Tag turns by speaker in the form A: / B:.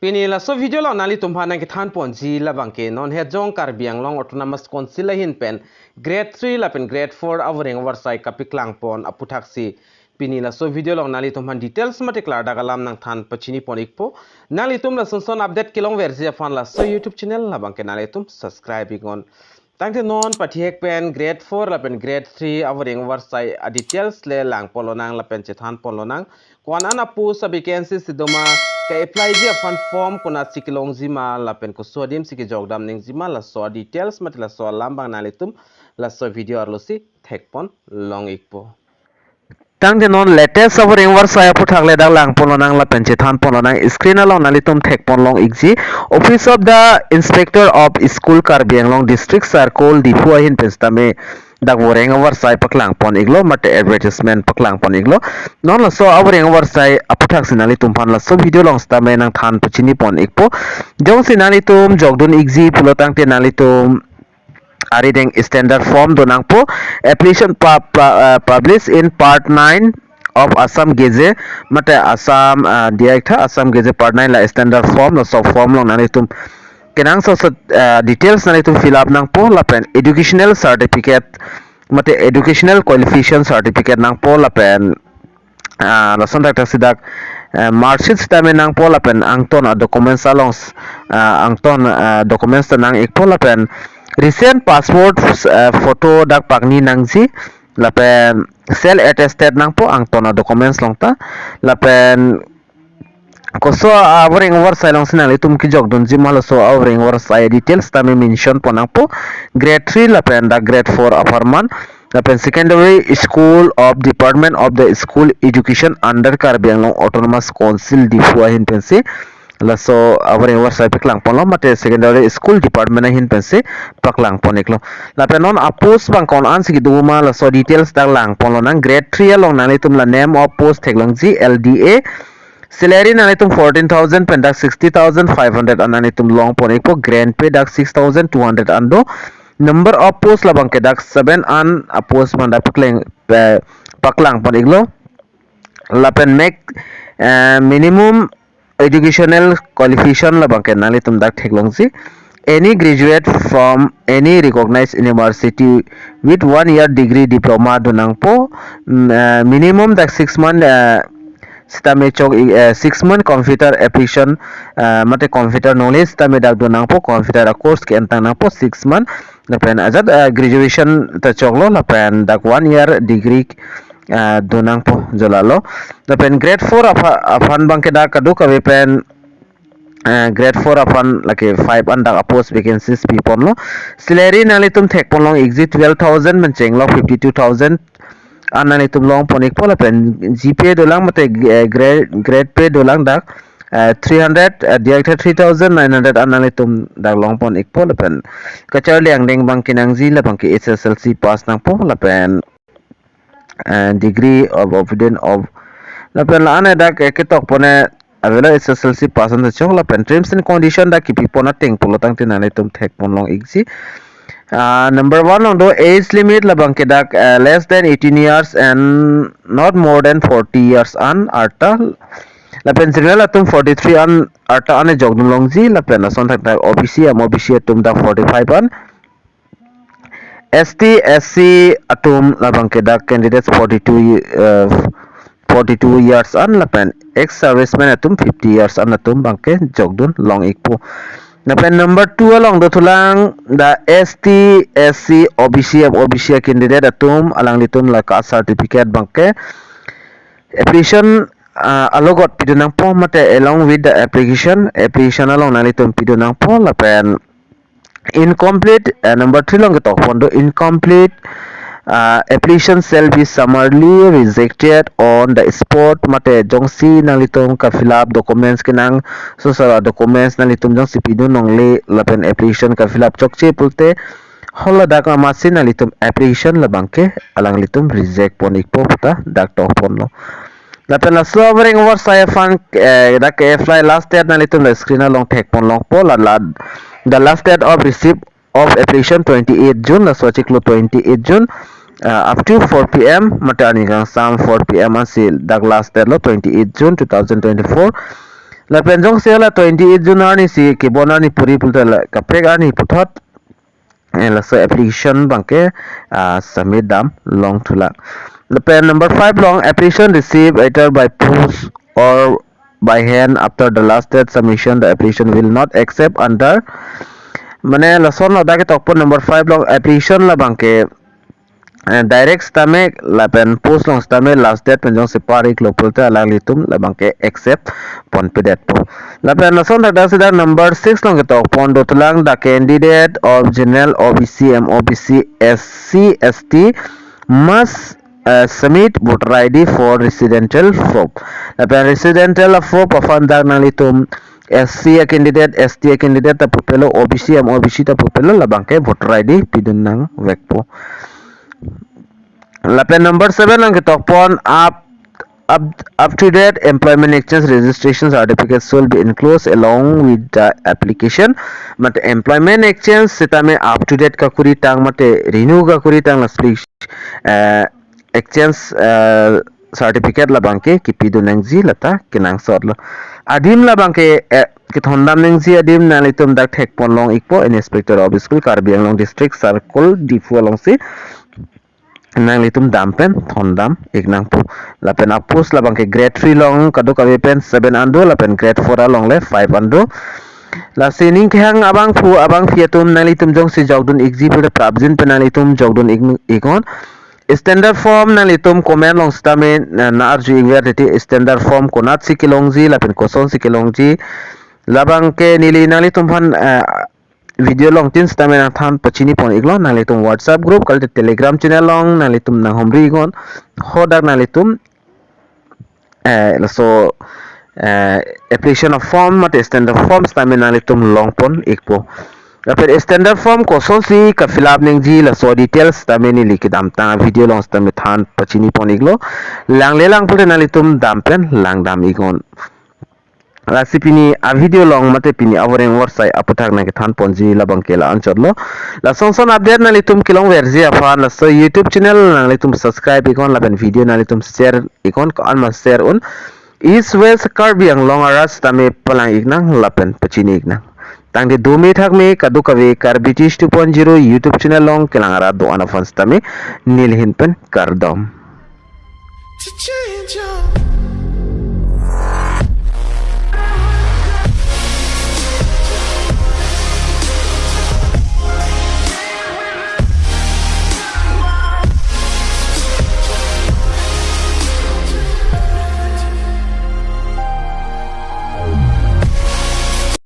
A: Pini la so video lo nali tumhana ki than ponji la bangke non he jong Karbi Anglong Autonomous Council la hin pen grade 3 la pen grade 4 awring AWARSAI ka PAKLANG pon APUTHAK si pini la so video lo nali tumhan details mate klar dagalam nang than pachini pon ikpo nali tum la son update kilong versi fan la so YouTube channel la bangke nali tum subscribe igon tangte non pathiek pen grade 4 la pen grade 3 awring AWARSAI details le lang polonang la pen chethan polonang kwan ana pu sa vacancies sidoma ka apply ji fan form kuna sikilong zima la pen ko sodim siki jogdam ning zima la so details mat la so lambang nalitum la so video arlosi thekpon long ikpo tang de non latest over AWARSAI APUTHAK le dak lang polonang la pen chethan polonang screen along nalitum thekpon long ikji office of the inspector of school Karbi Anglong district circle diphua hin penstame dak VORENG AWARSAI PAKLANG pon iglo mate advertisement PAKLANG pon iglo non la so VORENG AWARSAI APUTHAK sinali tumpan la so video long stame nang than puchini pon ikpo jong sinali tum jogdun igji pulotang te nali tum arideng standard form donang po application published in part 9 of Assam Geze mate Assam director Assam Geze part 9 la standard form la so form long nali tum kenang so details nali tum fill up nang po la pen educational certificate mate educational qualification certificate nang po la pen la son tak sidak marksheet stame nang po la pen angton documents along angton documents nang ikpo la pen recent passport photo dak pagni nangji la pen self attested nang po angton documents long ta la pen koso VORENG AWARSAI long sinali tum ki jogdon jimalo so VORENG AWARSAI details tame mention ponang po grade 3 la pen da grade 4 apartment la pen secondary school of department of the school education under Karbi Anglong Autonomous Council diphua hin pensi la so VORENG AWARSAI PAKLANG pon lo mate secondary school department hin pensi PAKLANG pon iklo la pen non apos bang kon an sigi duma la so details dak lang pon lo nang grade 3 long nani tum la name of post theklong ji LDA salary nanitum 14,000 pendak 60,500 ananitum long ponik po grand pay dak 6,200 ando number of post labang ke dak 7 an post manda paklang ponik lo lapen make minimum educational qualification labang ke nanitum dak theklong si any graduate from any recognized university with 1 year degree diploma donang po minimum dak 6 month stame chok 6 month computer application mate computer knowledge stame dak donang po computer course ke entang nang po 6 month lapen ajat graduation ta choklo lapen dak 1 year degree donang po jolalo lapen grade 4 afan bangke dak kadu ka pen grade 4 afan lake 5 andak post vacancies pipon lo salary nalitum thekpon long exit 12,000 mencheng lo 52,000 anani tum long ponik pola pen GPA dolang mate grade pay dolang dak 300 director 3,900 anani tum dak long pon ik pola pen kachar liang deng bang kinang ji la bang ki SSLC pass nang pola pen degree of obedient of la pen la ane dak ketok pone avela SSLC pass an chok la pen terms and condition dak ki pipona teng polotang tinani tum thek pon long igji number 1 on the age limit labang kedak less than 18 years and not more than 40 years an arta la pensional atum 43 an arta ane jogdun longji la pen son thak OBC am OBC atum da 45 an ST SC atum labang kedak candidates 42 years an la pen ex serviceman atum 50 years an atum bangke jogdun long ikpo Napen number 2 along the tulang the ST SC OBC candidate atum alang litum la caste certificate bangke application alogot pidunang po mate along with the application along nalitum pidunang po la pen incomplete number 3 long to pondo incomplete application shall be summarily rejected on the spot mate jongsi nalitum ka fill up documents kinang so sa documents nalitum jongsi pidu nongle lapen application ka fill up chokche pulte hola dak masin nalitum application labangke alang litum reject ponik po puta dak to ponlo lapen la VORENG AWARSAI fan dak apply last date nalitum la screen along tek pon long po la the last date of receipt of application 28 June la so chiklo 28 June up to 4 p.m. matani kang sam 4 p.m. until dak last date lo 28 June 2024 la penjong se la 28 June ni si ke bona ni puri pulta la kapek ani puthot la so application bangke submit dam long thula the pen number 5 long application received either by post or by hand after the last date submission the application will not accept under mane la son la da ke tokpo number 5 long application la bangke direct stame la pen post long stame last date pen jong se parik lo pulte ala litum la bangke accept pon pedet po la pen la son da se da number 6 long ke tok pon do tulang the candidate of general OBC MOBC SC ST must submit voter ID for residential form la pen residential form pafan dag na litum SC candidate ST candidate ta pupelo OBC MOBC ta pupelo la bangke voter ID pidun nang vekpo Lapen number 7 ang kitokpon up to date employment exchange registration certificate should be enclosed along with the application mate employment exchange sitame up to date ka kuri tang mate renew ka kuri tang exchange certificate la bangke kipido nangji lata kinang sodlo adim la bangke kithondam nangji adim nalitum dak thekpon long ikpo inspector of school Karbi Anglong district circle difu long si nang litum dampen thondam iknang pu lapen apus labang ke grade 3 long kado kabe pen 7 ando lapen grade 4 long le 5 ando la sining khang abang pu abang fiatum nang litum jong si jogdun ikji pu prabjin penalitum jogdun ikon standard form nang litum comment long stamen na arju ingwerti standard form konat si kilongji lapen koson si kilongji labang ke nili nang litum phan video long tin stamen ang than pachini pon iglo nalitum WhatsApp group kal Telegram channel long nalitum nang homri gon hodak nalitum so application of form mat standard form stamen nalitum long pon ikpo Lapet standard form ko son si ka fill up ning ji la so details stamen ni likidam ta video long stamen than pachini pon iglo lang lelang pule nalitum dampen lang dam igon Lasi pini a video long mate pini awareng warsai aputhak na ke than ponji labang kela anchodlo la songson update na litum kilong versi afan la so YouTube channel na litum subscribe ikon la ben video na litum share ikon ko an ma share un East West Karbi Anglong aras tame palang ignang lapen pachini ignang tang de 2 me thak me kadu kawe Karbi 2.0 YouTube channel long kelang ara do anafans tame nil hinpen kardom